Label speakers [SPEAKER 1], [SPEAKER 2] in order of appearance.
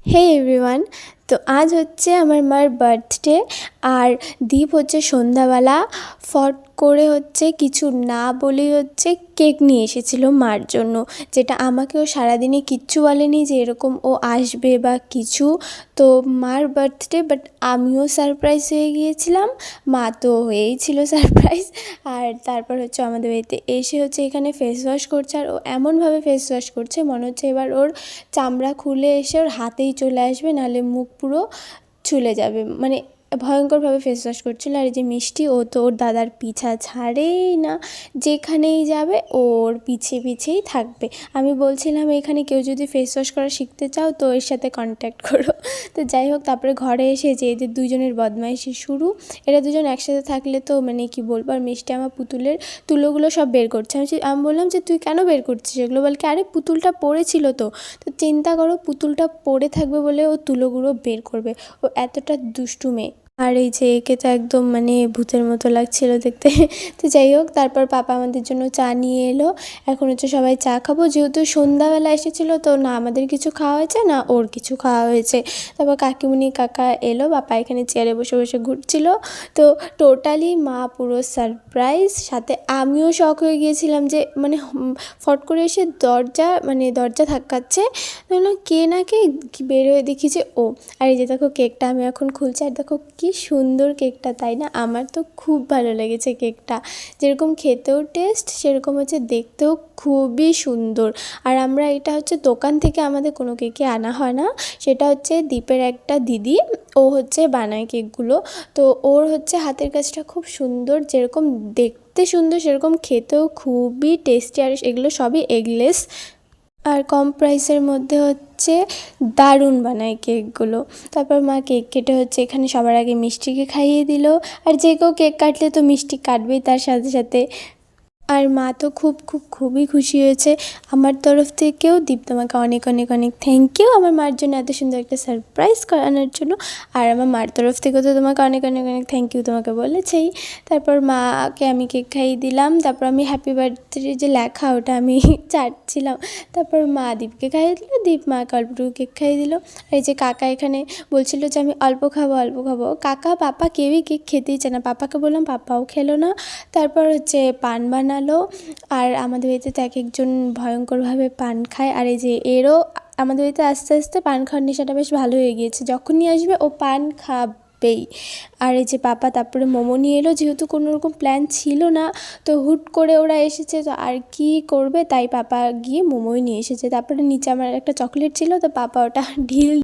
[SPEAKER 1] হে everyone. তো আজ হচ্ছে আমার মার বার্থডে। আর দীপ হচ্ছে সন্ধ্যাবেলা ফট করে হচ্ছে কিছু না বলেই হচ্ছে কেক নিয়ে এসেছিলো মার জন্য, যেটা আমাকেও সারাদিনে কিচ্ছু বলেনি যে এরকম ও আসবে বা কিছু। তো মার বার্থডে, বাট আমিও সারপ্রাইজ হয়ে গিয়েছিলাম, মা তো হয়েই ছিল সারপ্রাইজ। আর তারপর হচ্ছে আমাদের বাড়িতে এসে হচ্ছে এখানে ফেস ওয়াশ করছে, আর ও এমনভাবে ফেস ওয়াশ করছে মনে হচ্ছে এবার ওর চামড়া খুলে এসে ওর হাতেই চলে আসবে, নাহলে মুখ পুরো ছুলে যাবে, মানে ভয়ঙ্করভাবে ফেস ওয়াশ করছিলো। আর এই যে মিষ্টি, ও তো ওর দাদার পিছা ছাড়েই না, যেখানেই যাবে ওর পিছে পিছেই থাকবে। আমি বলছিলাম এখানে কেউ যদি ফেস ওয়াশ করা শিখতে চাও তো এর সাথে কন্ট্যাক্ট করো। তো যাই হোক, তারপরে ঘরে এসে যে এদের দুজনের বদমাইশি শুরু। এরা দুজন একসাথে থাকলে তো মানে কি বলবো। আর মিষ্টি আমার পুতুলের তুলোগুলো সব বের করছে। আমি বললাম যে তুই কেন বের করছিস এগুলো, বলকে আরে পুতুলটা পড়েছিল তো চিন্তা করো, পুতুলটা পড়ে থাকবে বলে ও তুলোগুলো বের করবে। ও এতটা দুষ্টু মেয়ে। আর এই যে একে তো একদম মানে ভূতের মতো লাগছিল দেখতে। তো যাই হোক, তারপর পাপা আমাদের জন্য চা নিয়ে এলো। এখন হচ্ছে সবাই চা খাবো, যেহেতু সন্ধ্যাবেলা এসেছিলো তো না আমাদের কিছু খাওয়া হয়েছে না ওর কিছু খাওয়া হয়েছে। তারপর কাকিমুনি কাকা এলো, বাপা এখানে চেয়ারে বসে বসে ঘুরছিল। তো টোটালি মা পুরো সারপ্রাইজ, সাথে আমিও শক হয়ে গিয়েছিলাম যে মানে ফট করে এসে দরজা ধাক্কাচ্ছে। বললাম কে না কে, বের হয়ে দেখি যে ও। আর এই যে দেখো কেকটা আমি এখন খুলছি, আর দেখো কি সুন্দর কেকটা, তাই না? আমার তো খুব ভালো লেগেছে কেকটা। যেরকম খেতেও টেস্ট, সেরকম হচ্ছে দেখতেও খুবই সুন্দর। আর আমরা এটা হচ্ছে দোকান থেকে আমাদের কোনো কেকই আনা হয় না, সেটা হচ্ছে দীপের একটা দিদি, ও হচ্ছে বানায় কেকগুলো। তো ওর হচ্ছে হাতের কাজটা খুব সুন্দর, যেরকম দেখতে সুন্দর সেরকম খেতেও খুবই টেস্টি। আর এগুলো সবই এগলেস, আর কম প্রাইসের মধ্যে হচ্ছে দারুণ বানায় কেকগুলো। তারপর মা কেক কেটে হচ্ছে এখানে সবার আগে মিষ্টিকে খাইয়ে দিল। আর যে কেউ কেক কাটলে তো মিষ্টি কাটবেই তার সাথে সাথে। আর মা তো খুবই খুশি হয়েছে। আমার তরফ থেকেও দীপ তোমাকে অনেক অনেক অনেক থ্যাংক ইউ আমার মার জন্য এত সুন্দর একটা সারপ্রাইজ করানোর জন্য। আর আমার মার তরফ থেকেও তো তোমাকে অনেক অনেক অনেক থ্যাংক ইউ তোমাকে বলেছেই। তারপর মাকে আমি কেক খাইয়ে দিলাম। তারপর আমি হ্যাপি বার্থডে যে লেখা ওটা আমি চাটছিলাম। তারপর মা দীপকে খাইয়ে দিল, দীপ মাকে অল্পটুকু কেক খাইয়ে দিল। আর এই যে কাকা এখানে বলছিল যে আমি অল্প খাবো। কাকা পাপা কেউই কেক খেতেই চায় না, পাপাকে বললাম পাপাও খেলো না। তারপর হচ্ছে পান বানালো। আর আমাদের বাড়িতে তো এক একজন ভয়ঙ্করভাবে পান খায়। আর এই যে এরও আমাদের বাড়িতে আস্তে আস্তে পান খাওয়ার নেশাটা বেশ ভালো হয়ে গিয়েছে, যখনই আসবে ও পান খাবেই। আর এই যে পাপা তারপরে মোমো নিয়ে এলো, যেহেতু কোনো রকম প্ল্যান ছিল না, তো হুট করে ওরা এসেছে তো আর কি করবে, তাই পাপা গিয়ে মোমোই নিয়ে এসেছে। তারপরে নিচে আমার একটা চকলেট ছিল, তো পাপা ওটা ঢিল